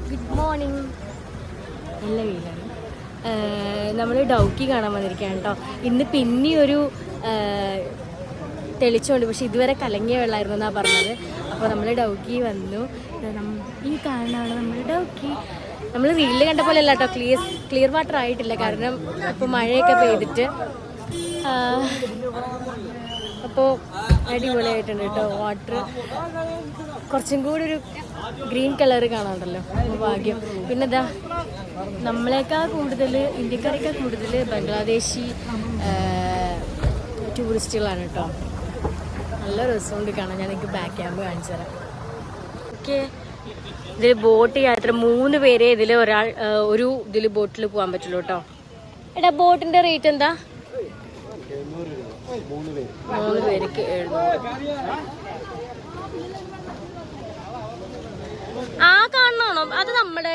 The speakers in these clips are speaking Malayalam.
Good morning. നല്ല വെയിലാണ്. നമ്മൾ ഡൗക്കി കാണാൻ വന്നിരിക്കുകയാണ് കേട്ടോ. ഇന്ന് പിന്നെയൊരു തെളിച്ചുകൊണ്ട്, പക്ഷെ ഇതുവരെ കലങ്ങിയ വെള്ളമായിരുന്നു എന്നാണ് പറഞ്ഞത്. അപ്പോൾ നമ്മൾ ഡൗക്കി വന്നു. ഈ കാണാണ് നമ്മൾ ഡൗക്കി. നമ്മൾ റീലിൽ കണ്ട പോലെ അല്ല കേട്ടോ, ക്ലിയർ വാട്ടർ ആയിട്ടില്ല. കാരണം ഇപ്പോൾ മഴയൊക്കെ പെയ്തിട്ട് അപ്പോൾ അടിപൊളിയായിട്ടുണ്ട് കേട്ടോ. വാട്ടർ കുറച്ചും കൂടി ഒരു ഗ്രീൻ കളർ കാണാണ്ടല്ലോ, ഭാഗ്യം. പിന്നെ ഇതാ നമ്മളെക്കാൾ കൂടുതൽ, ഇന്ത്യക്കാരേക്കാൾ കൂടുതൽ ബംഗ്ലാദേശി ടൂറിസ്റ്റുകളാണ് കേട്ടോ. നല്ല രസമുണ്ട് കാണാൻ. ഞാൻ നിങ്ങൾക്ക് ബാക്ക് ക്യാമ്പ് കാണിച്ചു തരാം. ഓക്കെ, ഇതിൽ ബോട്ട് യാത്ര 3 പേരെ ഒരു ബോട്ടിൽ പോകാൻ പറ്റുള്ളൂ കേട്ടോ. എടാ, ബോട്ടിന്റെ റേറ്റ് എന്താ? 3 പേർക്ക് 700. ആ കാണണോ? അത് നമ്മുടെ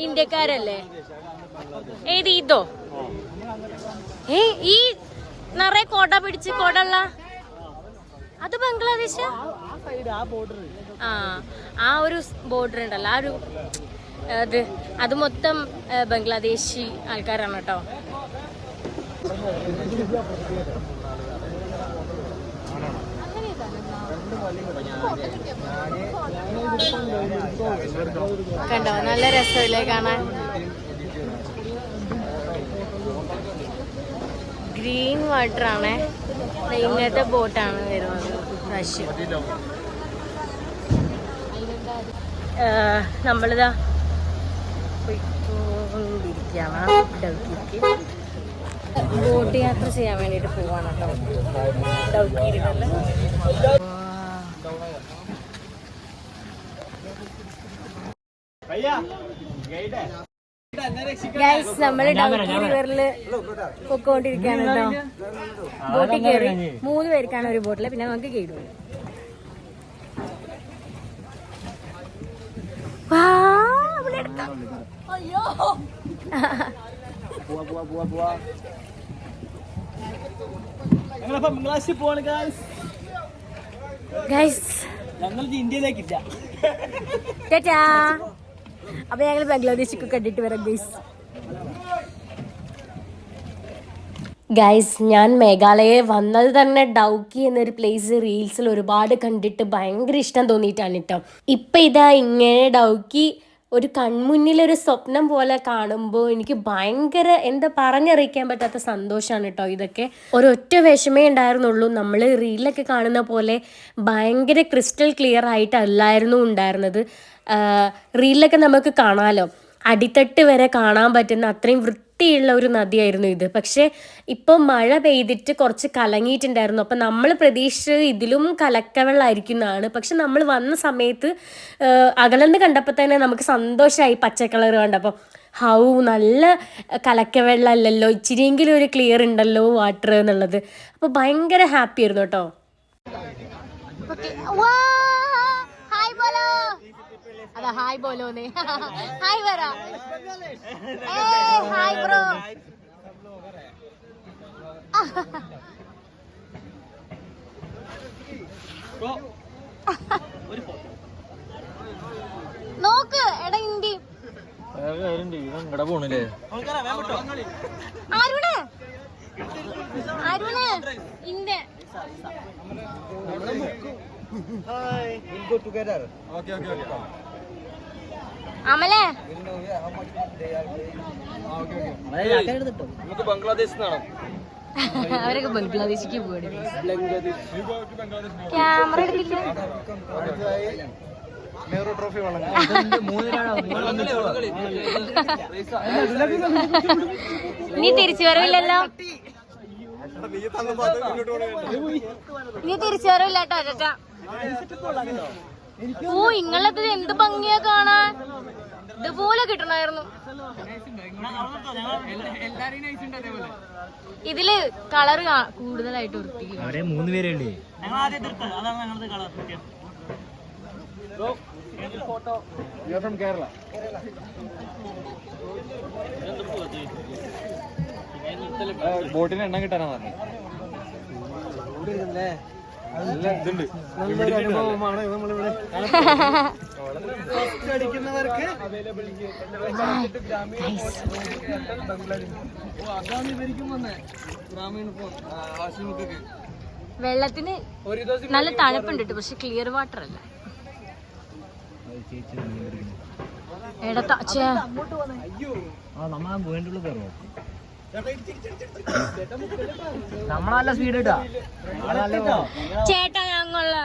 ഇന്ത്യക്കാരല്ലേ? ഏത് ഇതോ? ഈ നിറയെ കൊട പിടിച്ച് കൊടള്ള അത് ബംഗ്ലാദേശ്. ആ ഒരു ബോർഡർ ഉണ്ടല്ലോ, ആ ഒരു അത് മൊത്തം ബംഗ്ലാദേശി ആൾക്കാരാണ് കേട്ടോ. കണ്ടോ, നല്ല രസമില്ലേ കാണാൻ? ഗ്രീൻ വാട്ടർ ആണേ. ഇങ്ങനത്തെ ബോട്ടാണ് വരുന്നത് പ്രാവശ്യം. നമ്മളിതാ പോയിക്കൊണ്ടിരിക്കുകയാണ് ഡൗക്കിക്ക്. ബോട്ട് യാത്ര ചെയ്യാൻ വേണ്ടിയിട്ട് പോവാണ് കേട്ടോ. ഡൗക്കിയിലുള്ള ഗൈസ്, നമ്മൾ ഡൗക്കി റിവറില് പൊക്കോണ്ടിരിക്കുകയാണ് കേട്ടോ. ബോട്ടിൽ കയറി 3 പേർക്കാണ് ഒരു ബോട്ടില്. പിന്നെ നമുക്ക് കേടും. ഇന്ത്യയിലേക്കില്ല. അപ്പൊ ഞങ്ങൾ ബംഗ്ലാദേശിക്ക് കണ്ടിട്ട് വരാം ഗൈസ്. ഞാൻ മേഘാലയ വന്നത് തന്നെ ഡൗക്കി എന്നൊരു പ്ലേസ് റീൽസിൽ ഒരുപാട് കണ്ടിട്ട് ഭയങ്കര ഇഷ്ടം തോന്നിയിട്ടാണ് കേട്ടോ. ഇപ്പം ഇതാ ഇങ്ങനെ ഡൗക്കി ഒരു കൺമുന്നിലൊരു സ്വപ്നം പോലെ കാണുമ്പോൾ എനിക്ക് ഭയങ്കര എന്താ പറഞ്ഞറിയിക്കാൻ പറ്റാത്ത സന്തോഷമാണ് കേട്ടോ. ഇതൊക്കെ ഒരൊറ്റ വിഷമേ ഉണ്ടായിരുന്നുള്ളൂ. നമ്മൾ റീലൊക്കെ കാണുന്ന പോലെ ഭയങ്കര ക്രിസ്റ്റൽ ക്ലിയർ ആയിട്ടല്ലായിരുന്നു ഉണ്ടായിരുന്നത്. റീലിലൊക്കെ നമുക്ക് കാണാമല്ലോ, അടിത്തട്ട് വരെ കാണാൻ പറ്റുന്ന അത്രയും വൃത്തിയുള്ള ഒരു നദിയായിരുന്നു ഇത്. പക്ഷേ ഇപ്പോൾ മഴ പെയ്തിട്ട് കുറച്ച് കലങ്ങിയിട്ടുണ്ടായിരുന്നു. അപ്പം നമ്മൾ പ്രതീക്ഷിച്ചത് ഇതിലും കലക്കവെള്ളമായിരിക്കുന്നതാണ്. പക്ഷെ നമ്മൾ വന്ന സമയത്ത് അകലന്ന് കണ്ടപ്പോൾ തന്നെ നമുക്ക് സന്തോഷമായി. പച്ച കളർ കണ്ടപ്പോൾ നല്ല കലക്കവെള്ളം അല്ലല്ലോ, ഇച്ചിരിയെങ്കിലും ഒരു ക്ലിയർ ഉണ്ടല്ലോ വാട്ടർ എന്നുള്ളത്. അപ്പോൾ ഭയങ്കര ഹാപ്പി ആയിരുന്നു കേട്ടോ. അതാ ഹായ് ബോലോന്ന്. ഹായ് പറ. Hi bro. നോക്ക് എടാ, ഇന്ത്യ ആരുടെ ഇന്ത്യ. അമലേ, അവരൊക്കെ ബംഗ്ലാദേശിക്ക് പോവാണ്. ക്യാമറ എടുക്കില്ല. നീ തിരിച്ചു വരവില്ലല്ലോ. നീ തിരിച്ചു വരവില്ല കേട്ടോ ചേട്ടാ. ഓ, ഇങ്ങളത് എന്ത് ഭംഗിയാ കാണാൻ. ഇതുപോലെ കിട്ടണമായിരുന്നു. ഇതില് കളറ് കൂടുതലായിട്ട് വൃത്തിക്കും. 3 പേരല്ലേ? ബോട്ടിന് എണ്ണം കിട്ടാനാ പറഞ്ഞത്. നല്ലൊരു അനുഭവമാണ് നമ്മളിവിടെ അടിക്കുന്നവർക്ക് വെള്ളത്തിന് നല്ല തണുപ്പുണ്ട് കേട്ടോ, പക്ഷെ ക്ലിയർ വാട്ടർ അല്ല. നമ്മളല്ല സ്പീഡ് ഇട്ടാ ചേട്ടാ ഞങ്ങള്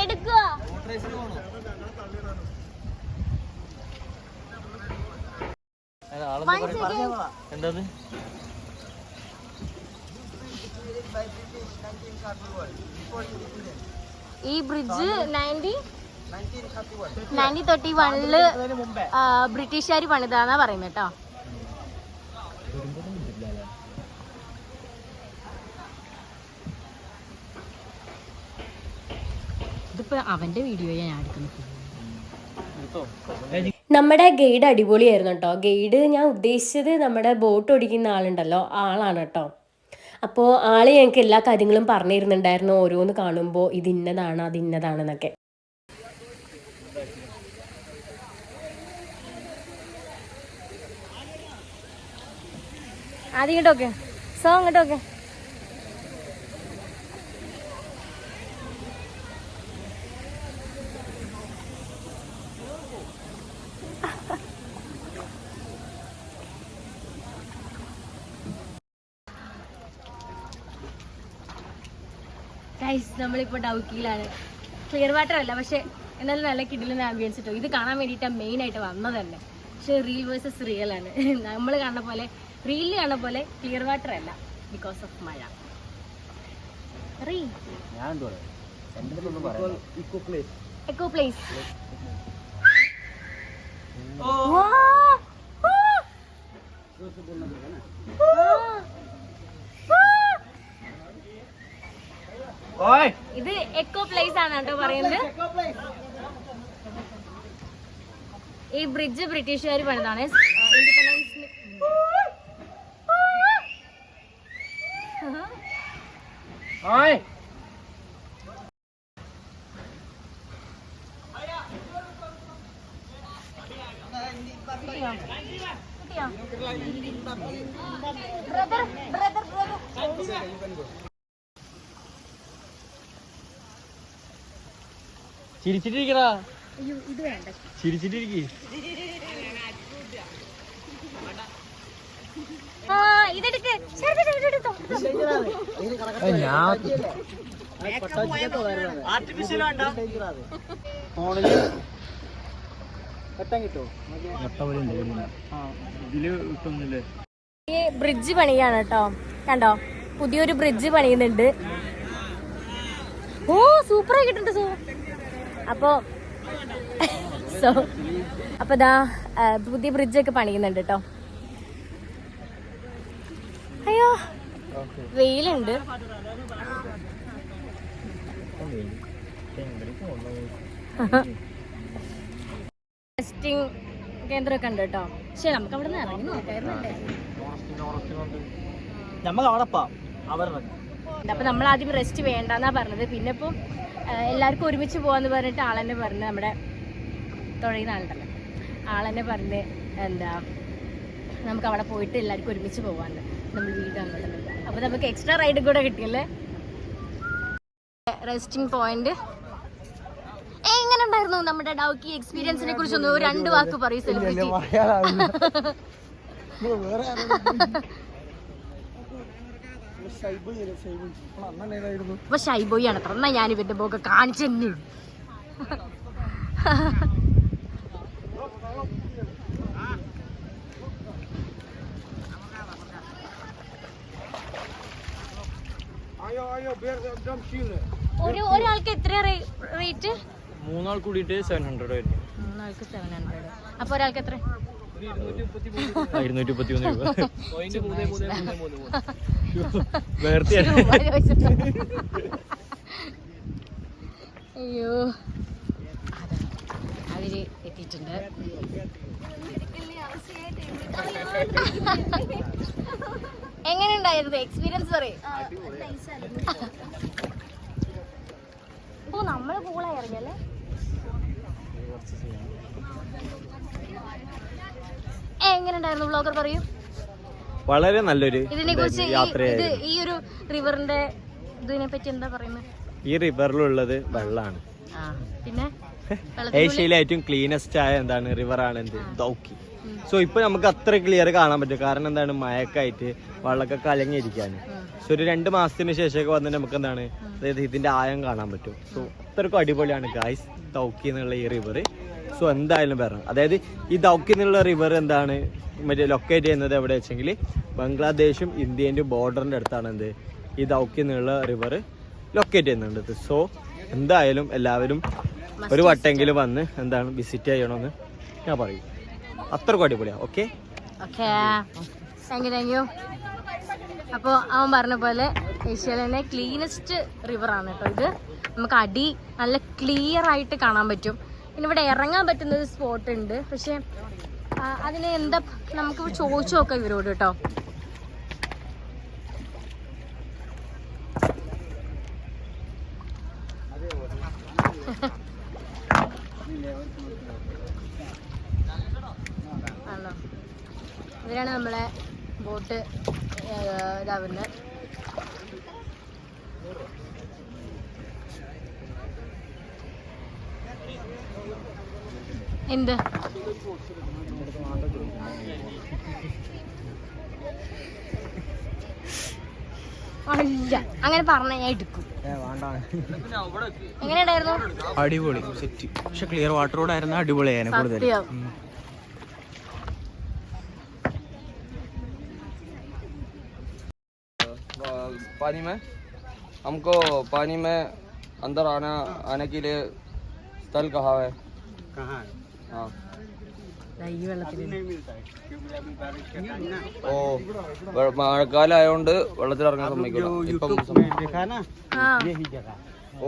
എടുക്കുക. എന്താ ഈ ബ്രിഡ്ജ് 1931 ബ്രിട്ടീഷുകാർ പണിതാന്നാ പറയുന്നത് കേട്ടോ. ഇതിപ്പോ അവന്റെ വീഡിയോയാ ഞാൻ എടുക്കുന്നത്. നമ്മുടെ ഗൈഡ് അടിപൊളിയായിരുന്നു കേട്ടോ. ഗൈഡ് ഞാൻ ഉദ്ദേശിച്ചത് നമ്മുടെ ബോട്ട് ഓടിക്കുന്ന ആളുണ്ടല്ലോ, ആളാണ് കേട്ടോ. അപ്പോൾ ആള് ഞങ്ങൾക്ക് എല്ലാ കാര്യങ്ങളും പറഞ്ഞു തരുന്നുണ്ടായിരുന്നു, ഓരോന്ന് കാണുമ്പോൾ ഇത് ഇന്നതാണ് അത് ഇന്നതാണെന്നൊക്കെ. ആദ്യം ഇങ്ങോട്ടോക്കെ സോ ഇങ്ങോട്ടോക്കെ. നമ്മളിപ്പോൾ ഡൗക്കിയിലാണ്. ക്ലിയർ വാട്ടർ അല്ല, പക്ഷെ എന്നാലും നല്ല കിടിലൻ ആംബിയൻസ് കിട്ടും. ഇത് കാണാൻ വേണ്ടിയിട്ടാണ് മെയിനായിട്ട് വന്നത് തന്നെ. പക്ഷെ റീൽ വേഴ്സസ് റിയൽ ആണ്. നമ്മൾ കാണുന്ന പോലെ റീലിൽ കാണുന്ന പോലെ ക്ലിയർ വാട്ടർ അല്ല, ബിക്കോസ് ഓഫ് മഴ. Echo place. ഇത് എക്കോ പ്ലേസ് ആണ് കേട്ടോ പറയുന്നത്. ഈ ബ്രിഡ്ജ് ബ്രിട്ടീഷുകാർ പണിതാണ്. ഇൻഡിപെൻഡൻസിന് ചിരിച്ചിട്ടിരിക്കടാ, അയ്യോ ഇത് വേണ്ട. ചിരിച്ചിട്ടിരിക്കേ. ഇതെടുക്ക്. ഈ ബ്രിഡ്ജ് പണിയാണ് കേട്ടോ. കണ്ടോ, പുതിയൊരു ബ്രിഡ്ജ് പണിയുന്നുണ്ട്. ഓ സൂപ്പർ ആയിട്ടുണ്ട്. അപ്പൊ ഇതാ പുതിയ ബ്രിഡ്ജൊക്കെ പണിയുന്നുണ്ട് കേട്ടോ. അയ്യോ വെയിലുണ്ട്. ടെസ്റ്റിംഗ് കേന്ദ്രമൊക്കെ ഉണ്ട് കേട്ടോ. പക്ഷെ നമുക്ക് അവിടെ നിന്ന് ഇറങ്ങി നോക്കായിരുന്നല്ലേ. അപ്പൊ നമ്മൾ ആദ്യം റെസ്റ്റ് വേണ്ടെന്നാ പറഞ്ഞത്. പിന്നെ ഇപ്പം എല്ലാവർക്കും ഒരുമിച്ച് പോവാന്ന് പറഞ്ഞിട്ട് ആളെന്നെ പറഞ്ഞ്, നമ്മുടെ തുഴയുന്ന ആളുണ്ടല്ലോ, ആളെന്നെ പറഞ്ഞ് എന്താ നമുക്ക് അവിടെ പോയിട്ട് എല്ലാവർക്കും ഒരുമിച്ച് പോവാന്ന്. നമ്മൾ വീട് അങ്ങോട്ടൊന്നുമില്ല. അപ്പൊ നമുക്ക് എക്സ്ട്രാ റൈഡ് കൂടെ കിട്ടിയല്ലേ. റെസ്റ്റിംഗ് പോയിന്റ് എങ്ങനെ ഉണ്ടായിരുന്നു? നമ്മുടെ ഡൗക്കി എക്സ്പീരിയൻസിനെ കുറിച്ചൊന്ന് 2 വാക്ക് പറയൂ സെലിബ്രിറ്റി. അപ്പൊ ഷൈബോയി ആണ് അത്ര. എന്നാ ഞാൻ ഇവന്റെ ബോക്കെ കാണിച്ചു തന്നെ. ഒരാൾക്ക് എത്ര റേറ്റ്? 3 ആൾ കൂടിയിട്ട് 700 ആയിരുന്നു. 3 ആൾക്ക് 700. അപ്പൊ ഒരാൾക്ക് എത്ര? 231 രൂപ. അയ്യോ അവര് എത്തിയിട്ടുണ്ട്. എങ്ങനെയുണ്ടായിരുന്നു എക്സ്പീരിയൻസ് പറയും? ഓ നമ്മള് കൂളായി ഇറങ്ങിയല്ലേ. എങ്ങനെയുണ്ടായിരുന്നു വ്ളോഗർ പറയൂ. വളരെ നല്ലൊരു ഇതിനെ കുറിച്ച് ഈ ഒരു റിവറിന്റെ ഇതിനെ പറ്റി എന്താ പറയുന്നത്? ഈ റിവറിലുള്ളത് വെള്ളമാണ്. പിന്നെ ഏഷ്യയിലെ ഏറ്റവും ക്ലീനസ്റ്റ് ആയ എന്താണ് റിവറാണ് എന്ത് ദൗക്കി. സോ ഇപ്പൊ നമുക്ക് അത്ര ക്ലിയർ കാണാൻ പറ്റും. കാരണം എന്താണ് മഴക്കായിട്ട് വെള്ളമൊക്കെ കലങ്ങിയിരിക്കാന്. സോ ഒരു 2 മാസത്തിന് ശേഷമൊക്കെ വന്നിട്ട് നമുക്ക് എന്താണ് അതായത് ഇതിന്റെ ആയം കാണാൻ പറ്റും. സോ അത്രക്കും അടിപൊളിയാണ് ഗായ്സ് ദൗക്കി എന്നുള്ള ഈ റിവർ. സോ എന്തായാലും വരണം. അതായത് ഈ ദൗക്കി എന്നുള്ള റിവർ എന്താണ് മറ്റേ ലൊക്കേറ്റ് ചെയ്യുന്നത് എവിടെ വെച്ചെങ്കിൽ ബംഗ്ലാദേശും ഇന്ത്യൻ്റെയും ബോർഡറിന്റെ അടുത്താണ് എന്ത് ഈ ദൗക്കി എന്നുള്ള റിവർ ലൊക്കേറ്റ് ചെയ്യുന്നുണ്ട്. സോ എന്തായാലും എല്ലാവരും ഒരു വട്ടെങ്കിലും വന്ന് എന്താണ് വിസിറ്റ് ചെയ്യണമെന്ന് ഞാൻ പറയും. അത്രക്കും അടിപൊളിയാണ്. Okay thank you. അപ്പോൾ അവൻ പറഞ്ഞ പോലെ ഏഷ്യയിലെ തന്നെ ക്ലീനസ്റ്റ് റിവറാണ് കേട്ടോ ഇത്. നമുക്ക് അടി നല്ല ക്ലിയർ ആയിട്ട് കാണാൻ പറ്റും. പിന്നെ ഇവിടെ ഇറങ്ങാൻ പറ്റുന്ന ഒരു സ്പോട്ട് ഉണ്ട്. പക്ഷെ അതിന് എന്താ നമുക്ക് ചോദിച്ചു നോക്കാം ഇവരോട് കേട്ടോ. ആണോ, ഇവരാണ് നമ്മളെ ബോട്ട് ഇതാവുന്നത്. എന്ത് അല്ല അങ്ങനെ പറഞ്ഞ ഞാൻ എടുക്കും. എങ്ങനെയുണ്ടായിരുന്നു? അടിപൊളി സെറ്റ്. പക്ഷെ ക്ലിയർ വാട്ടറോടെ ആയിരുന്നു അടിപൊളിയായിരുന്നു കൂടുതൽ. पानी में हमको पानी में अंदर आने के लिए स्थल कहाँ है? हाँ ഈ വെള്ളത്തിൽ ഓ മഴക്കാലം ആയതുകൊണ്ട് വെള്ളത്തിൽ ഇറങ്ങാൻ സമ്മതിക്കില്ല. ഓ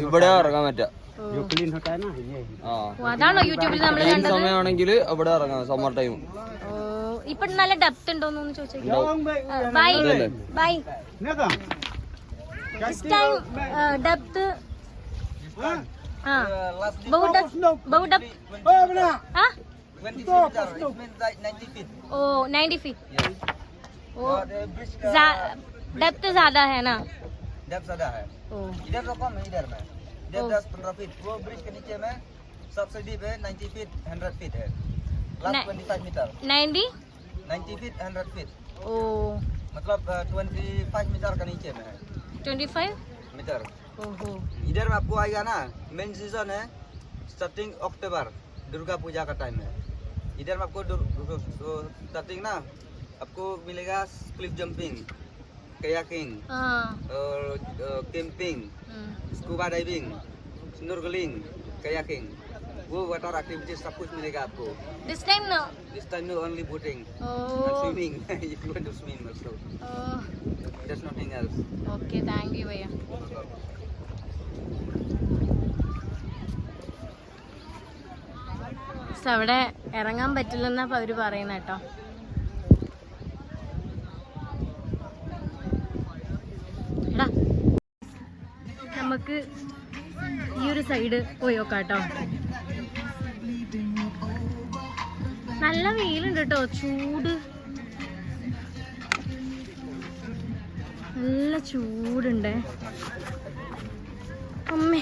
ഇവിടെ ഇറങ്ങാൻ പറ്റാ. അതാണോ യൂട്യൂബിൽ നമ്മൾ കണ്ടത്? സമയമാണെങ്കിൽ അവിടെ ഇറങ്ങാം സമ്മർ ടൈം. ഇപ്പൊ നല്ല ഡെപ്ത് ഉണ്ടോന്ന് ചോദിച്ചു. Bye bye this time depth बहुत डेप्थ हां 90 फीट. ओ 90 फीट. ओ डेप्थ ज्यादा है ना? डेप्थ ज्यादा है. ओ इधर तो कम है. इधर में डेप्थ 10-15 फीट. वो ब्रिज के नीचे में सबसे डीप है 90 फीट 100 फीट है. Last 25 metre 90 feet 100 feet. ओ मतलब 25 मीटर का नीचे में है. 25 मीटर. ओहो. इधर में आपको आएगा ना मेन सीजन है स्टार्टिंग अक्टूबर दुर्गा पूजा का टाइम है. इधर में आपको स्टार्टिंग ना आपको मिलेगा क्लिफ जंपिंग, कयाकिंग और camping, scuba diving, snorkelling, kayaking, वो वाटर एक्टिविटीज सब कुछ मिलेगा आपको. This time no. This time no only boating and Oh. swimming. If you want to swim also. Oh. There's nothing else. Okay, thank you भैया. അവിടെ ഇറങ്ങാൻ പറ്റില്ലെന്നാ അവര് പറയുന്ന കേട്ടോ. എടാ നമുക്ക് ഈ ഒരു സൈഡ് പോയി നോക്കാം കേട്ടോ. നല്ല വെയിലുണ്ട് കേട്ടോ. ചൂട് നല്ല ചൂടുണ്ട്. അമ്മേ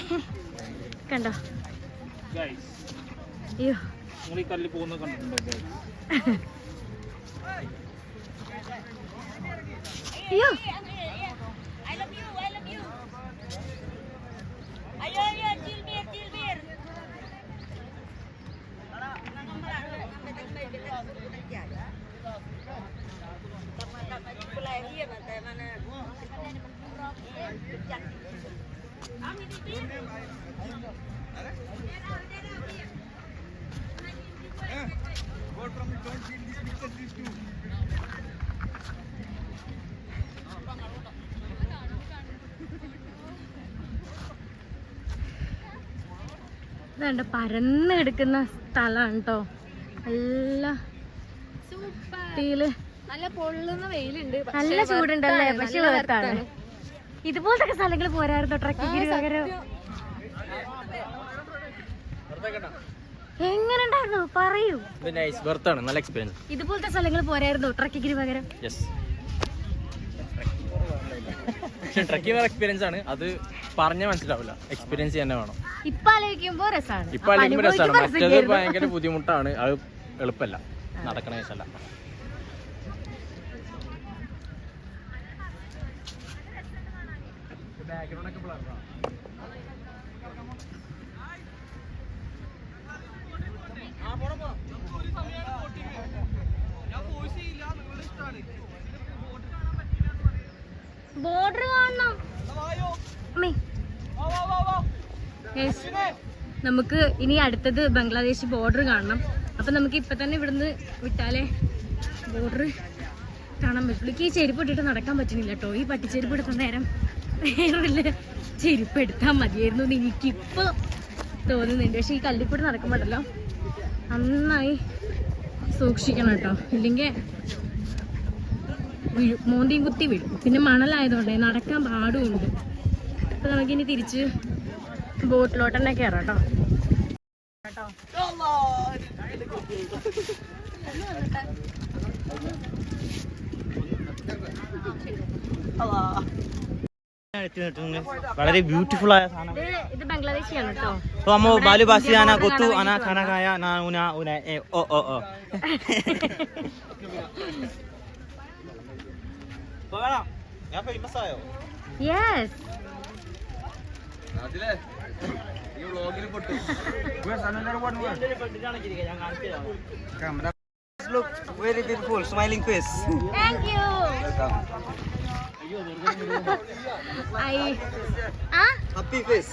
കണ്ടോ? അയ്യോ കല്ലിൽ പോകുന്ന കണ്ടിട്ടുണ്ടോ? അയ്യോ ഇതുണ്ട് പരന്ന് കിടക്കുന്ന സ്ഥലമാണ് കേട്ടോ. നല്ല നല്ല പൊള്ളുന്ന വെയിലുണ്ട്. നല്ല ചൂടുണ്ടല്ലേ, പക്ഷെ വേർത്താണ്. ഇതുപോലത്തെ സ്ഥലങ്ങൾ പോരായിരുന്നു ട്രക്കിങ്ങിന് പകരം. എങ്ങനെ ഉണ്ടായിരുന്നു പറയൂ. നല്ല എക്സ്പീരിയൻസ്. ഇതുപോലത്തെ സ്ഥലങ്ങൾ പോരായിരുന്നു ട്രക്കിങ്ങിന് പകരം. ട്രക്കിംഗ് എക്സ്പീരിയൻസ് ആണ്, അത് പറഞ്ഞാൽ മനസ്സിലാവില്ല, എക്സ്പീരിയൻസ് തന്നെ വേണം. ഇപ്പൊ ആലോചിക്കുമ്പോ രസമാണ്. മറ്റേത് ഭയങ്കര ബുദ്ധിമുട്ടാണ്, അത് എളുപ്പമല്ല, നടക്കണ കേസല്ല. ബോർഡർ കാണണം. നമുക്ക് ഇനി അടുത്തത് ബംഗ്ലാദേശ് ബോർഡർ കാണണം. അപ്പൊ നമുക്ക് ഇപ്പൊ തന്നെ ഇവിടുന്ന് വിട്ടാലേ ബോർഡർ കാണാൻ പറ്റുള്ളൂ. എനിക്ക് ഈ ചെരുപ്പ് ഇട്ടിട്ട് നടക്കാൻ പറ്റുന്നില്ല കേട്ടോ. ഈ പട്ടിച്ചെരുപ്പ് എടുത്ത നേരം വേറെ ചെരുപ്പ് എടുത്താൽ മതിയായിരുന്നു എന്ന് എനിക്കിപ്പോ തോന്നുന്നുണ്ട്. പക്ഷെ ഈ കല്ലിക്കൂടെ നടക്കുമ്പോഴല്ലോ നന്നായി സൂക്ഷിക്കണം കേട്ടോ, ഇല്ലെങ്കിൽ വീഴും, മോന്തിയും കുത്തി വീഴും. പിന്നെ മണലായതുകൊണ്ടേ നടക്കാൻ പാടുമുണ്ട്. അപ്പൊ നമുക്കിനി തിരിച്ച് ബോട്ടിലോട്ട് തന്നെ കയറാം കേട്ടോ. വളരെ ബ്യൂട്ടിഫുൾ ആയ സാധനം. ഇത് ബംഗ്ലാദേശിയാണ് കേട്ടോ. तो हम बालू बासी आना गोतू आना खाना खाया ना उना उना ए ओ ओ ओ बघा या फेमस आयो. Yes. അതിലേ ഈ വ്ലോഗിൽ പൊട്ടു. Where's another one more? Camera. Look very beautiful, smiling face. Thank you. Welcome. Happy face.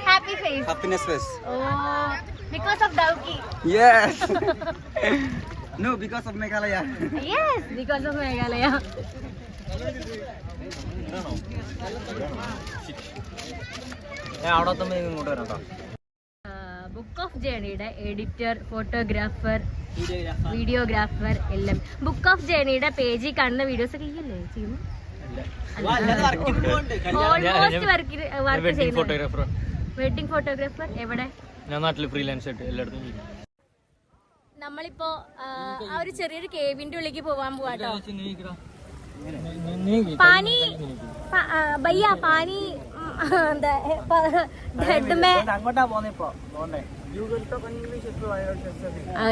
Happy face. Happiness face. Oh, because of Dauki. Yes. No, because of Meghalaya. Yes, because of Meghalaya. അവിടെ തന്നെ ഇങ്ങോട്ട് വരാം കേട്ടോ. ബുക്ക് ഓഫ് ജേണിയുടെ എഡിറ്റർ, ഫോട്ടോഗ്രാഫർ, വീഡിയോഗ്രാഫർ എല്ലാം. ബുക്ക് ഓഫ് ജേണിയുടെ പേജിൽ കാണുന്ന വീഡിയോസ് ഒക്കെ ഇല്ലേ ചെയ്യുന്നു? ഓൾമോസ്റ്റ് വർക്ക് ചെയ്യുന്നു. വെഡിങ് ഫോട്ടോഗ്രാഫർ എവിടെ? ഞാൻ നാട്ടിൽ ഫ്രീലാൻസ് ആയിട്ട് എല്ലായിടത്തും ചെയ്യും. നമ്മളിപ്പോ ആ ഒരു ചെറിയൊരു കേവിന്റെ ഉള്ളിലേക്ക് പോവാൻ പോവാട്ടോ. पानी भैया पानी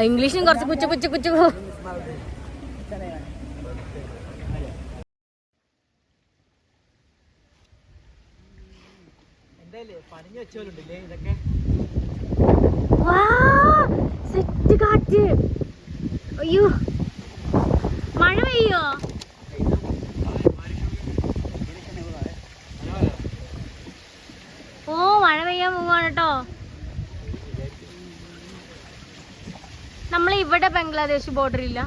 ഇംഗ്ലീഷും കുറച്ച് പുച്ച പുച്ച പുച്ച. സെറ്റ് കാറ്റ്. അയ്യോ മഴ പെയ്യോ? ഓ മഴ പെയ്യാൻ പോവാണ് കേട്ടോ. നമ്മൾ ഇവിടെ ബംഗ്ലാദേശ് ബോർഡർ ഇല്ല.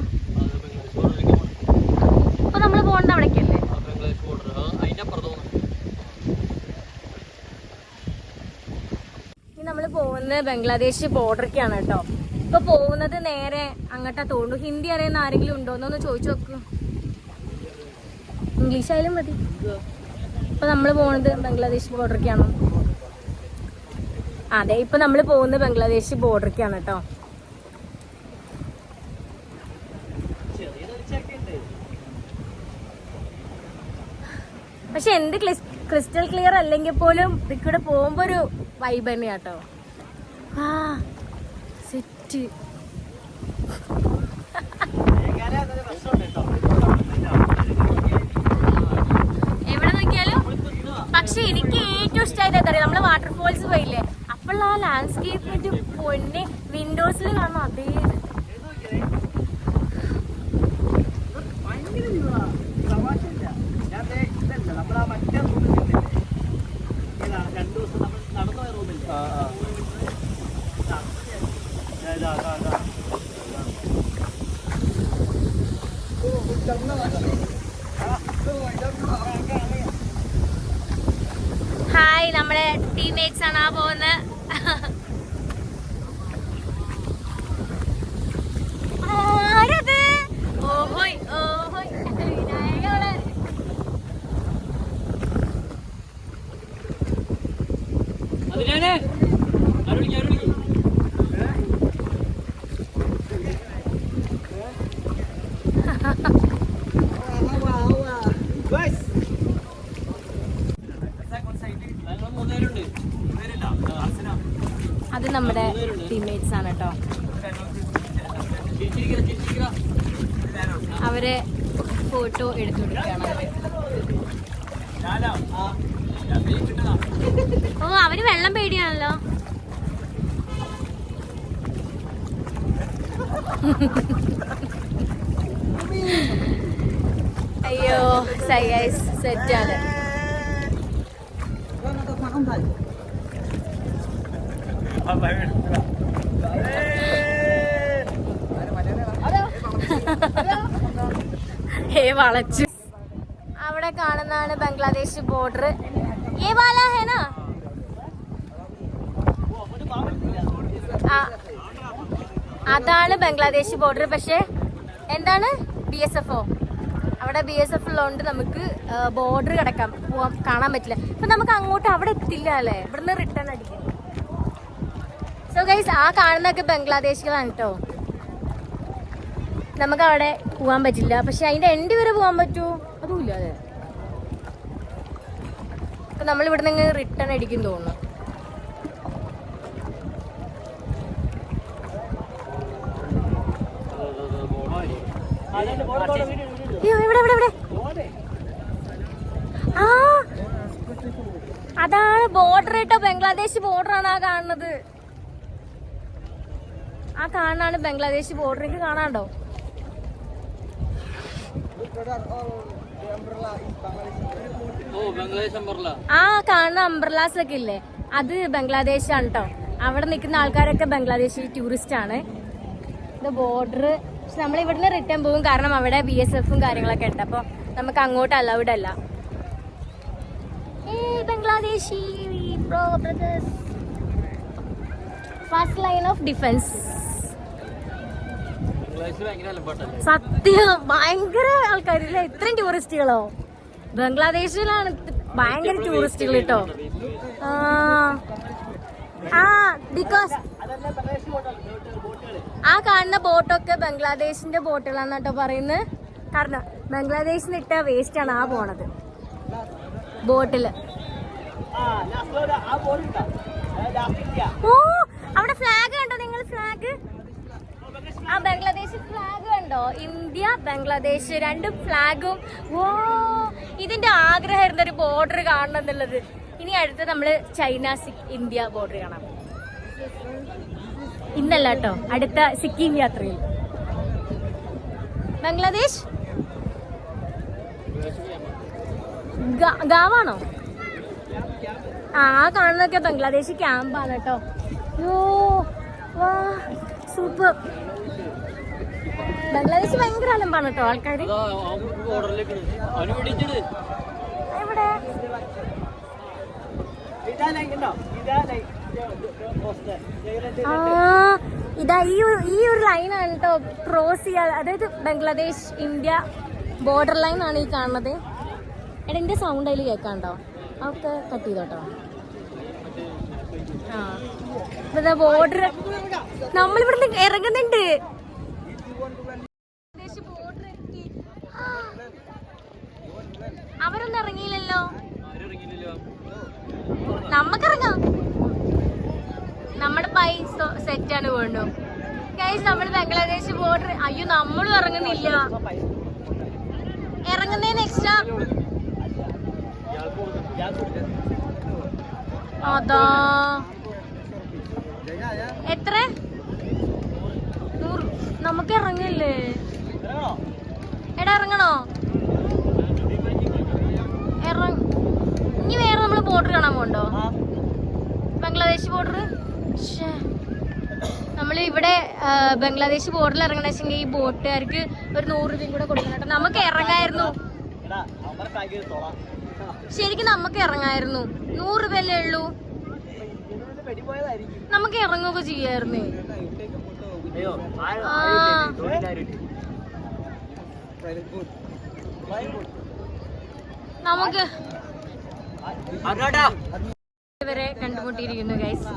അപ്പൊ നമ്മള് പോകേണ്ട അവിടേക്കല്ലേ? ഇനി നമ്മള് പോകുന്നത് ബംഗ്ലാദേശ് ബോർഡറിക്കാണ് കേട്ടോ. ഇപ്പൊ പോകുന്നത് നേരെ അങ്ങോട്ടാ തോന്നുന്നു. ഹിന്ദി അറിയുന്ന ആരെങ്കിലും ഉണ്ടോന്നൊന്ന് ചോദിച്ചു നോക്ക്. ഇംഗ്ലീഷ് ആയാലും മതി. ഇപ്പൊ നമ്മള് പോകുന്നത് ബംഗ്ലാദേശ് ബോർഡറിക്കാണോ? അതെ, ഇപ്പൊ നമ്മള് പോകുന്നത് ബംഗ്ലാദേശ് ബോർഡറിക്കാണ് കേട്ടോ. പക്ഷെ എന്ത് ക്രിസ്റ്റൽ ക്ലിയർ അല്ലെങ്കിൽ പോലും ഇതിക്കൂടെ പോകുമ്പോ ഒരു വൈബ് തന്നെയാട്ടോ. ആ സെറ്റ്. എവിടെ നോക്കിയാലും. പക്ഷെ എനിക്ക് ഏറ്റവും ഇഷ്ടമായത് എന്താ പറയാ, നമ്മള് വാട്ടർഫോൾസ് പോയില്ലേ, അപ്പോൾ ആ ലാൻഡ്സ്കേപ്പിന്റെ പൊന്നെ വിൻഡോസിൽ കാണണം അതേ. ഹായ്, നമ്മുടെ ടീംമേറ്റ്സ് ആണ് ആ പോകുന്നത്. ആരത്? ഓഹോയ് ഓ അത് നമ്മുടെ ടീംമേറ്റ്സ് ആണ് കേട്ടോ. അവരെ ഫോട്ടോ എടുത്തു കൊടുക്കുകയാണ്. ഓ അവര് വെള്ളം പേടിയാണല്ലോ. അയ്യോ സെറ്റാണ്. വളച്ചു. അവിടെ കാണുന്നതാണ് ബംഗ്ലാദേശ് ബോർഡർ. അതാണ് ബംഗ്ലാദേശ് ബോർഡർ. പക്ഷെ എന്താണ് BSF അവിടെ BSF ഉള്ളതുകൊണ്ട് നമുക്ക് ബോർഡർ കാണാൻ പറ്റില്ല. ഇപ്പൊ നമുക്ക് അങ്ങോട്ട് അവിടെ എത്തില്ല അല്ലേ, ഇവിടുന്ന് റിട്ടേൺ അടിക്കും. സോ ഗൈസ് ആ കാണുന്നതൊക്കെ ബംഗ്ലാദേശികളാണ് കേട്ടോ. നമുക്ക് അവിടെ പോകാൻ പറ്റില്ല. പക്ഷെ അതിന്റെ എൻഡ് വരെ പോകാൻ പറ്റുമോ അതുമില്ല. അതെ അപ്പൊ നമ്മൾ ഇവിടെ നിന്ന് റിട്ടേൺ അടിക്കും തോന്നുന്നു. അതാണ് ബോർഡർ കേട്ടോ, ബംഗ്ലാദേശ് ബോർഡർ ആണ് ആ കാണുന്നത്. ആ കാണാണ് ബംഗ്ലാദേശ് ബോർഡർ. എനിക്ക് കാണാണ്ടോ? ആ കാണുന്ന അംബ്രലാസ് ഒക്കെ ഇല്ലേ, അത് ബംഗ്ലാദേശ് ആണ് കേട്ടോ. അവിടെ നിൽക്കുന്ന ആൾക്കാരൊക്കെ ബംഗ്ലാദേശി ടൂറിസ്റ്റ് ആണ്. ഇത് ബോർഡർ. പക്ഷെ നമ്മൾ ഇവിടുന്ന് റിട്ടേൺ പോകും, കാരണം അവിടെ BSF കാര്യങ്ങളൊക്കെ ഉണ്ട്. അപ്പൊ നമുക്ക് അങ്ങോട്ട് അലൗഡ് അല്ല. Bangladeshi first line of defence. സത്യം ഭയങ്കര ആൾക്കാരില്ല, ഇത്രയും ടൂറിസ്റ്റുകളോ. ബംഗ്ലാദേശിലാണ് ഭയങ്കര ടൂറിസ്റ്റുകൾ കേട്ടോ. ബിക്കോസ് ആ കാണുന്ന ബോട്ടൊക്കെ ബംഗ്ലാദേശിന്റെ ബോട്ടുകളാണ് കേട്ടോ പറയുന്നത്. കാരണം ബംഗ്ലാദേശിൽ ഇട്ട വേസ്റ്റ് ആണ് ആ പോണത് ബോട്ടില്. ഓ അവിടെ ഫ്ലാഗ് കണ്ടോ നിങ്ങൾ? ഫ്ലാഗ്, ആ ബംഗ്ലാദേശ് ഫ്ലാഗ് കണ്ടോ? ഇന്ത്യ ബംഗ്ലാദേശ് രണ്ട് ഫ്ലാഗും. ഓ ഇതിന്റെ ആഗ്രഹമായിരുന്നു ഒരു ബോർഡർ കാണണം എന്നുള്ളത്. ഇനി അടുത്ത് നമ്മള് ചൈന ഇന്ത്യ ബോർഡർ കാണാം. ഇന്നല്ല കേട്ടോ, അടുത്ത സിക്കിം യാത്രയിൽ. ബംഗ്ലാദേശ് ഗാവാണോ? ആ കാണുന്നതൊക്കെ ബംഗ്ലാദേശ് ക്യാമ്പാണ് കേട്ടോ. യോ വാ സൂപ്പർ. ബംഗ്ലാദേശ് ഭയങ്കര അലമ്പാണ് കേട്ടോ ആൾക്കാര്. എവിടെ? ഇതാ ഈ ഒരു ലൈനാണ് കേട്ടോ ക്രോസ് ചെയ്യാൻ. അതായത് ബംഗ്ലാദേശ് ഇന്ത്യ ബോർഡർ ലൈൻ ആണ് ഈ കാണുന്നത്. എടാ എന്റെ സൗണ്ട് അതിൽ കേൾക്കാണ്ടോ? അതൊക്കെ കട്ട് ചെയ്തോട്ടോ. ആ ബോർഡർ നമ്മളിവിടുന്ന് ഇറങ്ങുന്നുണ്ട്. അവരൊന്നും ഇറങ്ങിയില്ലല്ലോ. നമുക്കിറങ്ങാം, നമ്മുടെ പൈസ സെറ്റാണ് വേണ്ടു. നമ്മൾ ബംഗ്ലാദേശ് ബോർഡർ. അയ്യോ നമ്മളും ഇറങ്ങുന്നില്ല. ഇറങ്ങുന്നതിന് എക്സ്ട്രാ അതാ എത്ര 100. നമുക്ക് ഇറങ്ങില്ലേ? എടാ ഇറങ്ങണോ? ഇനി വേറെ നമ്മള് ബോർഡർ കാണാൻ പോണ്ടോ? ബംഗ്ലാദേശ് ബോർഡർ. നമ്മൾ ഇവിടെ ബംഗ്ലാദേശ് ബോർഡറിൽ ഇറങ്ങണ വെച്ചെങ്കിൽ ഈ ബോട്ടുകാർക്ക് ഒരു 100 രൂപയും കൂടെ കൊടുക്കണം കേട്ടോ. നമുക്ക് ഇറങ്ങായിരുന്നു, ശരിക്കും നമുക്ക് ഇറങ്ങായിരുന്നു. 100 രൂപയല്ലേ ഉള്ളൂ, നമുക്ക് ഇറങ്ങുകയൊക്കെ ചെയ്യായിരുന്നു. നമുക്ക് വരെ കണ്ടുമുട്ടിയിരിക്കുന്നു guys.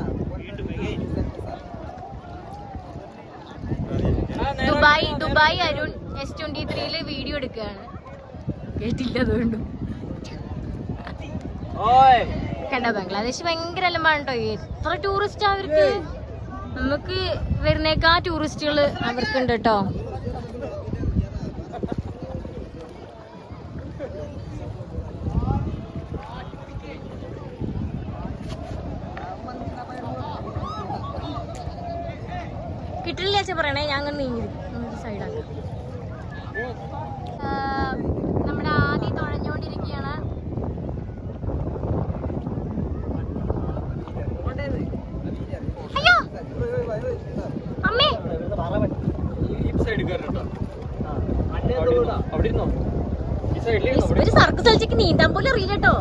Dubai Arun S23 video എടുക്കുകയാണ്. കേട്ടില്ല അതുകൊണ്ടും. കണ്ടോ ബംഗ്ലാദേശ് ഭയങ്കര അലമ്പാണ് കേട്ടോ. എത്ര ടൂറിസ്റ്റ് അവർക്ക്, നമുക്ക് വരുന്നേക്കാ ടൂറിസ്റ്റുകൾ അവർക്കുണ്ട് കേട്ടോ. കിട്ടില്ല വെച്ചാൽ പറയണേ, ഞാൻ അങ്ങനെ നീങ്ങി സൈഡാക്കാം. നമ്മുടെ ആദ്യം തുഴഞ്ഞുകൊണ്ടിരിക്കുകയാണ്. അയ്യോ അമ്മേ, ഒരു സർക്കസ് കളിച്ചേക്ക് നീന്താൻ പോലും അറിയില്ല കേട്ടോ.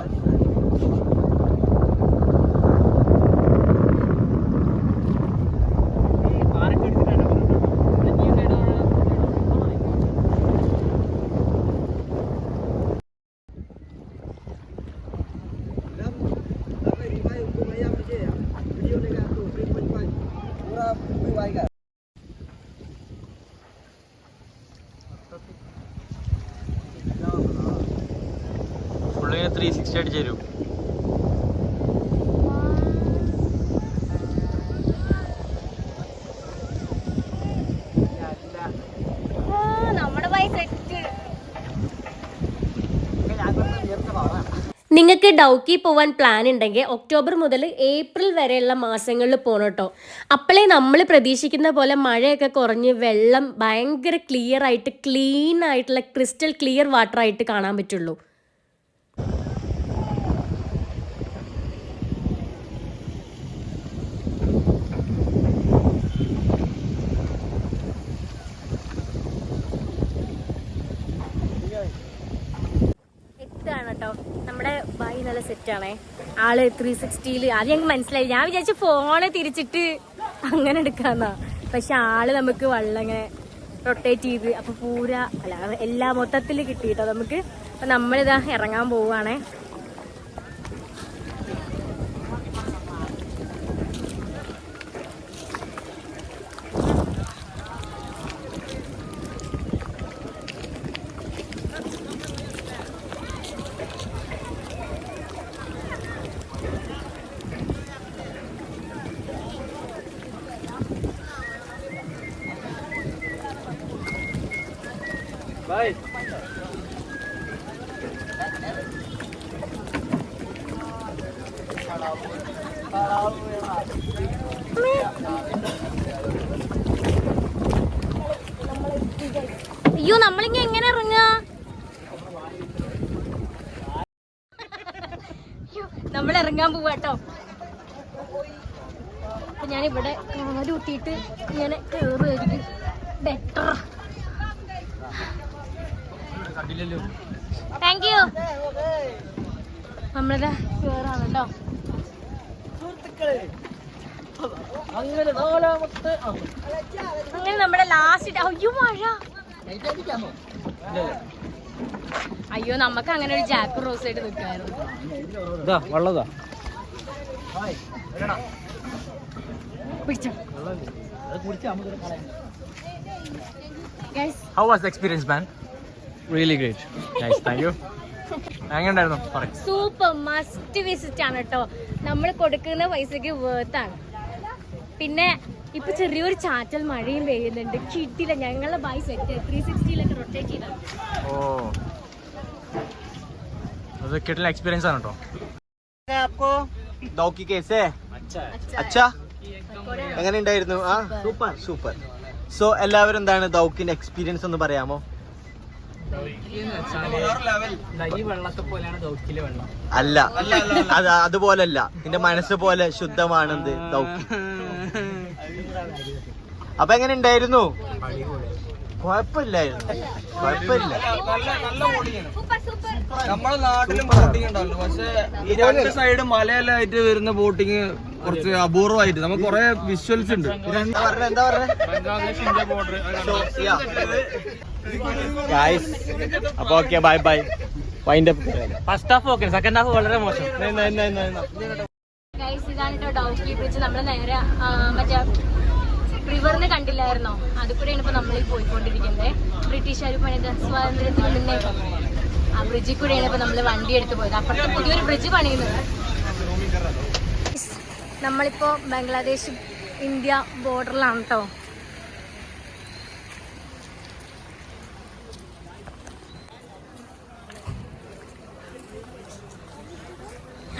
ഫുള്ളിങ്ങനെ 360 അടിച്ചു തരും. നമ്മുടെ പൈസ നിങ്ങൾക്ക് ഡൗക്കി പോവാൻ പ്ലാൻ ഉണ്ടെങ്കിൽ ഒക്ടോബർ മുതൽ ഏപ്രിൽ വരെയുള്ള മാസങ്ങളിൽ പോകണം കേട്ടോ. അപ്പോഴേ നമ്മൾ പ്രതീക്ഷിക്കുന്ന പോലെ മഴയൊക്കെ കുറഞ്ഞ് വെള്ളം ഭയങ്കര ക്ലിയർ ആയിട്ട്, ക്ലീൻ ആയിട്ടുള്ള ക്രിസ്റ്റൽ ക്ലിയർ വാട്ടർ ആയിട്ട് കാണാൻ പറ്റുള്ളൂ. കേട്ടോ നമ്മുടെ ബായി നല്ല സെറ്റാണേ. ആള് 360 ആദ്യം ഞങ്ങൾക്ക് മനസ്സിലായി. ഞാൻ വിചാരിച്ചു ഫോണ് തിരിച്ചിട്ട് അങ്ങനെ എടുക്കാന്നാ. പക്ഷെ ആള് നമുക്ക് വെള്ളം ഇങ്ങനെ റൊട്ടേറ്റ് ചെയ്ത് അപ്പൊ പൂര അല്ല എല്ലാ മൊത്തത്തിൽ കിട്ടിട്ടോ നമുക്ക്. അപ്പൊ നമ്മളിതാ ഇറങ്ങാൻ പോവുകയാണേ. Bye. അയ്യോ നമ്മളിങ്ങ എങ്ങനെ ഇറങ്ങാ? നമ്മൾ ഇറങ്ങാൻ പോവാട്ടോ. അപ്പൊ ഞാനിവിടെ കാലൂട്ടിയിട്ട് ഇങ്ങനെ കേറുമായിരിക്കും ബെറ്റർ. Thank you. നമ്മളിതാ കേറാണ് കേട്ടോ. അങ്ങനെ നമ്മുടെ ലാസ്റ്റ്. അയ്യോ മഴ. അയ്യോ നമുക്ക് അങ്ങനെ ഒരു ജാക്ക് റോസ് ആയിട്ട് നിൽക്കായിരുന്നു. പിടിച്ചോ. How was the experience, man? Really great. Nice, thank you. എങ്ങനെയുണ്ടായിരുന്നു? സൂപ്പർ, മസ്റ്റ് വിസിറ്റ് ആണ് കേട്ടോ. നമ്മൾ കൊടുക്കുന്ന പൈസക്ക് വേർത്താണ്. പിന്നെ ഇപ്പൊ ചെറിയൊരു ചാറ്റൽ മഴയും പെയ്യുന്നുണ്ട്. കിട്ടില്ല. ഞങ്ങളുടെ ബൈ സെറ്റ് 360 റൊട്ടേറ്റ് ചെയ്ത. ഓ, അത് കിട്ടുന്ന എക്സ്പീരിയൻസ് ആണ് കേട്ടോ. ഡൗക്കി കേസേ അച്ഛാ എങ്ങനെ ഉണ്ടായിരുന്നു? ആ സൂപ്പർ സൂപ്പർ. സോ എല്ലാവരും എന്താണ് ദൗക്കിന്റെ എക്സ്പീരിയൻസ് ഒന്ന് പറയാമോ? ഈ വെള്ളത്തെ പോലെയാണ് ദൗക്കിലെ വെള്ളം. അല്ല, അത് അതുപോലല്ല. നിന്റെ മനസ്സ് പോലെ ശുദ്ധമാണെന്ത് ദൗക്കി. അപ്പൊ എങ്ങനെ ഉണ്ടായിരുന്നു? കുഴപ്പമില്ലായിരുന്നു, കുഴപ്പമില്ല. നമ്മുടെ നാട്ടിലും ബോട്ടിംഗ് ഉണ്ടാവില്ല, പക്ഷെ ഈ രണ്ട് സൈഡ് മലയെല്ലായിട്ട് വരുന്ന ബോട്ടിങ് കുറച്ച് അപൂർവമായിട്ട് നമുക്ക് കുറെ വിഷ്വൽസ് ഉണ്ട്. എന്താ പറഞ്ഞേ? അപ്പൊ okay, bye bye. Wind up. First half okay, second half വളരെ മോശം. കേട്ടോ ഡൗക്കി ബ്രിഡ്ജ്. നമ്മൾ നേരെ മറ്റേ റിവറിന് കണ്ടില്ലായിരുന്നോ, അത് കൂടെയാണ് ഇപ്പൊ നമ്മൾ പോയിക്കൊണ്ടിരിക്കുന്നത്. ബ്രിട്ടീഷുകാർ പണിത് സ്വാതന്ത്ര്യത്തിന് മുന്നേ ആ ബ്രിഡ്ജിൽ കൂടെയാണ് ഇപ്പൊ നമ്മൾ വണ്ടി എടുത്ത് പോയത്. അപ്പുറത്ത് പുതിയൊരു ബ്രിഡ്ജ് പണിയുന്നത്. നമ്മളിപ്പോ ബംഗ്ലാദേശ് ഇന്ത്യ ബോർഡറിലാണ് കേട്ടോ.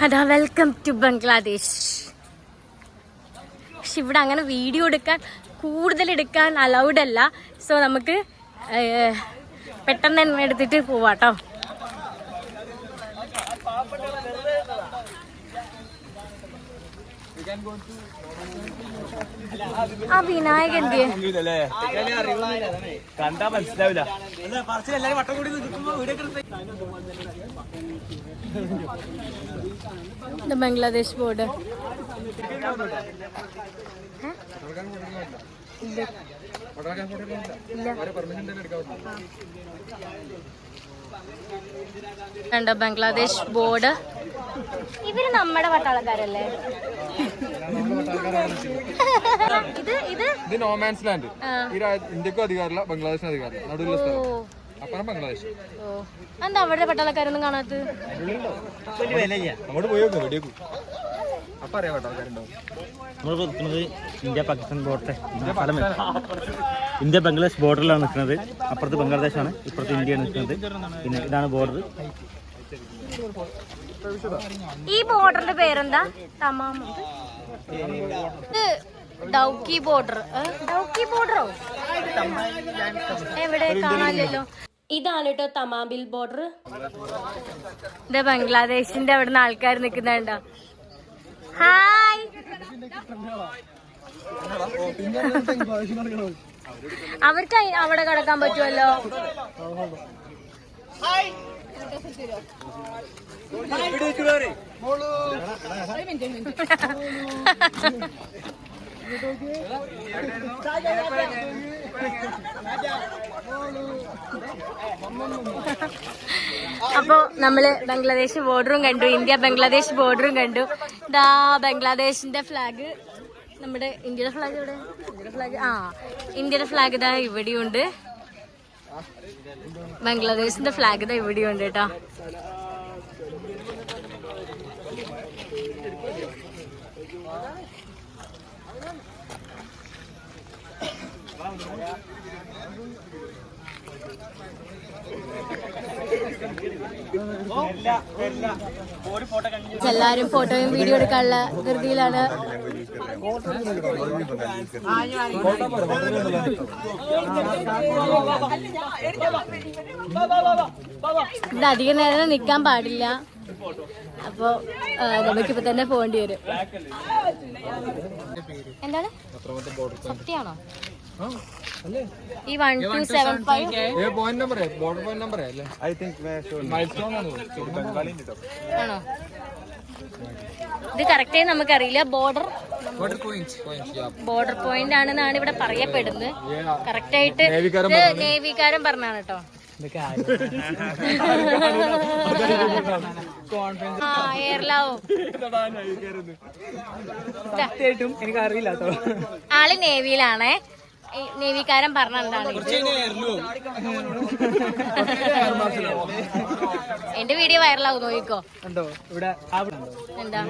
അതാ വെൽക്കം ടു ബംഗ്ലാദേശ്. പക്ഷെ ഇവിടെ അങ്ങനെ വീഡിയോ എടുക്കാൻ കൂടുതൽ എടുക്കാൻ അലൗഡ് അല്ല. സോ നമുക്ക് പെട്ടെന്ന് തന്നെ എടുത്തിട്ട് പോവാട്ടോ. ആ വിനായകന്റെ കണ്ടാ മനസ്സിലാവില്ല. ബംഗ്ലാദേശ് ബോർഡ്. കണ്ടോ ബംഗ്ലാദേശ് ബോർഡ്. ഇവര് നമ്മുടെ പട്ടാളക്കാരല്ലേ? ഇത് നോമാൻസ് ലാൻഡ്. ഇന്ത്യക്കും അധികാരമില്ല, ബംഗ്ലാദേശിന് അധികാരമില്ല, നടുവിലുള്ള സ്ഥലം. അപ്പുറം ബംഗ്ലാദേശ്. എന്താ അവിടെ പട്ടാളക്കാരൊന്നും കാണാത്തത്? അങ്ങോട്ട് പോയി നോക്കും, വെടിയേക്കും. അപ്പൊ അറിയാം പട്ടാളക്കാരുണ്ടാവും. നമ്മൾ നിൽക്കുന്നത് ഇന്ത്യ പാകിസ്ഥാൻ ബോർഡർ, ഇന്ത്യ ബംഗ്ലാദേശ് ബോർഡറിലാണ് നിൽക്കുന്നത്. അപ്പുറത്ത് ബംഗ്ലാദേശാണ്, ഇപ്പുറത്ത് ഇന്ത്യയാണ് നിൽക്കുന്നത്. പിന്നെ ഇതാണ് ബോർഡർ. ഈ ബോർഡറിന്റെ പേരെന്താ? തമാം. ഇത് ഡൗക്കി ബോർഡർ. ഡൗക്കി ബോർഡറോ? എവിടെ കാണാനില്ലല്ലോ. ഇതാണ് കേട്ടോ തമാബിൽ ബോർഡർ. ഇത് ബംഗ്ലാദേശിന്റെ അവിടെ നിന്ന് ആൾക്കാർ നിൽക്കുന്നുണ്ടോ? ഹായ്. അവർക്ക് അവിടെ കിടക്കാൻ പറ്റുമല്ലോ. അപ്പോ നമ്മള് ബംഗ്ലാദേശ് ബോർഡറും കണ്ടു, ഇന്ത്യ ബംഗ്ലാദേശ് ബോർഡറും കണ്ടു. ഇതാ ബംഗ്ലാദേശിന്റെ ഫ്ലാഗ്. നമ്മുടെ ഇന്ത്യയുടെ ഫ്ലാഗ് ഇവിടെ. ഇന്ത്യയുടെ ഫ്ലാഗ് ഇന്ത്യയുടെ ഫ്ലാഗ് ഇതാ ഇവിടെയുണ്ട്. ബംഗ്ലാദേശിന്റെ ഫ്ലാഗ് ഇതാ ഇവിടെയുണ്ട് കേട്ടോ. എല്ലാരും ഫോട്ടോയും വീഡിയോ എടുക്കാനുള്ള ധൃതിയിലാണ്. ഇത് അധികം നേരം നിക്കാൻ പാടില്ല. അപ്പൊ നമുക്കിപ്പോ തന്നെ പോകേണ്ടി വരും. എന്താണ് സത്യാണോ ഈ 1275 point number border point number അല്ലേ? ഐ തിങ്ക് മൈൽസ്റ്റോൺ ആണ്. ആണോ? ഇത് കറക്റ്റായി നമുക്കറിയില്ല. ബോർഡർ പോയിന്റ് ആണെന്നാണ് ഇവിടെ പറയപ്പെടുന്നത്. കറക്റ്റായിട്ട് നേവിക്കാരൻ പറഞ്ഞാണ് കേട്ടോ. എനിക്കറിയില്ല. ആള് നേവിയിലാണേ. നേവിക്കാരൻ പറഞ്ഞെന്താണ് എന്റെ വീഡിയോ വൈറലാവും നോക്കിക്കോ. ഇവിടെ എന്താ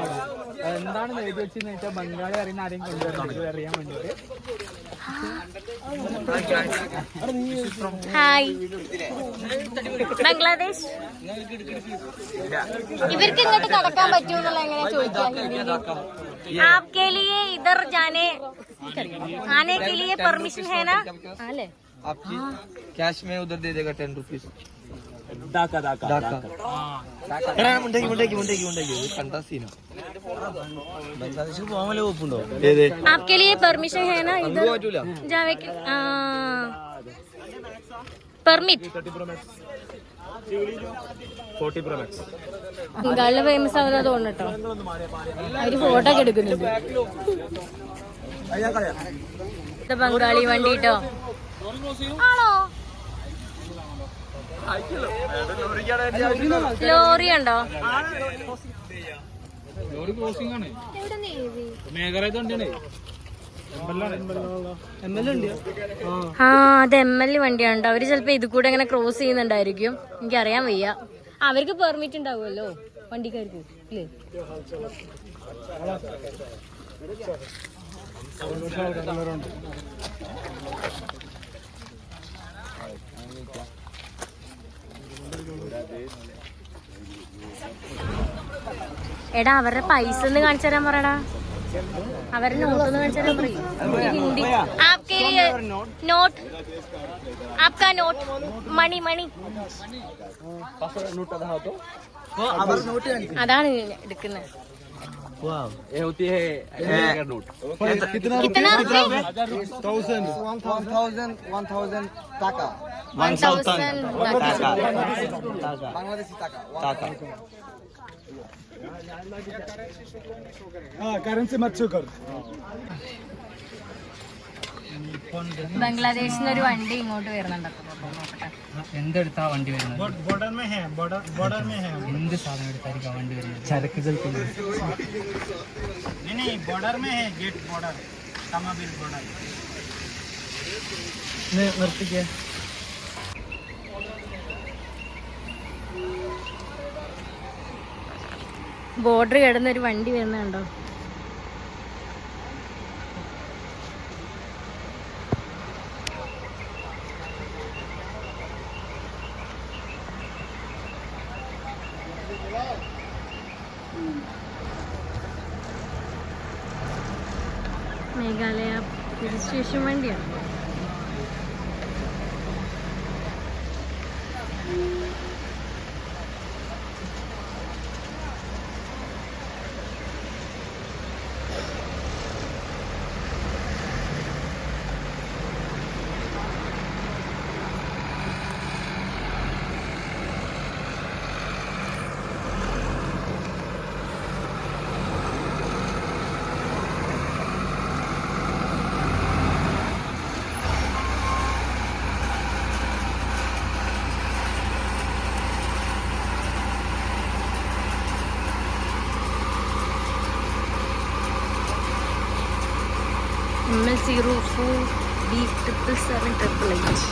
എന്താണ് എഴുതി വെച്ചെന്ന് വെച്ചാൽ ബംഗാളി അറിയുന്ന ആരെയും കൊണ്ടുവരുന്നത് അറിയാൻ വേണ്ടിട്ട്. ഹായ് ബംഗ്ലാദേശ്. ഇവർക്ക് ഇങ്ങോട്ട് കടക്കാൻ പറ്റുമെന്നുള്ള എങ്ങനെ ചോദിക്കാം ഹിന്ദിയിൽ. आपके लिए इधर जाने आने के लिए परमिशन है ना? अले आपकी कैश में उधर दे देगा 10 रुपीज. आपके लिए परमिशन है ना इधर जावे के? परमिट ബംഗാളിലെ ഫേമസ് ആവുന്ന തോന്നട്ടോ. അവര് ഫോട്ടോ ഒക്കെ എടുക്കുന്നുണ്ട്. ബംഗാളി വണ്ടി കേട്ടോ. ആണോ? ലോറി ഉണ്ടോ? ലോറി ക്രോസിംഗ് ആണ് മേഘാലയ വണ്ടിയാണ് ആ അത് ML വണ്ടിയാണ്. അവര് ചിലപ്പോ ഇത് കൂടെ ഇങ്ങനെ ക്രോസ് ചെയ്യുന്നുണ്ടായിരിക്കും, എനിക്കറിയാൻ വയ്യ. അവർക്ക് പെർമിറ്റ് ഉണ്ടാവുമല്ലോ വണ്ടിക്കാർക്ക് ഇല്ലേ? എടാ അവരുടെ പൈസ ഒന്ന് കാണിച്ചു തരാൻ പറയടാ, അവരുടെ നോട്ട് ഒന്ന് കാണിച്ചു തരാൻ പറയും. ഹിന്ദി ആപ്കെ നോട്ട്, ആപ്കാ നോട്ട്, മണി മണി. അതാണ് എടുക്കുന്നത്. कितना 1000 টাকা 1000 বাংলাদেশি টাকা ബംഗ്ലാദേശിൽ നിന്ന് ഒരു വണ്ടി ഇങ്ങോട്ട് വരുന്നുണ്ട്. എന്തെടുത്താ വണ്ടി വരുന്നത്? എന്ത് സാധനം എടുത്തായിരിക്കും വണ്ടി വരുന്നത്? ചരക്കുകൾ നിർത്തിക്കേ. ബോർഡർ കിടന്ന ഒരു വണ്ടി വരുന്നുണ്ടോ? മേഘാലയ രജിസ്ട്രേഷൻ വണ്ടിയാണ്. ML04 B77788.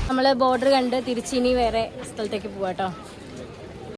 നമ്മൾ ബോർഡർ കണ്ട് തിരിച്ചിനി വേറെ സ്ഥലത്തേക്ക് പോവാട്ടോ.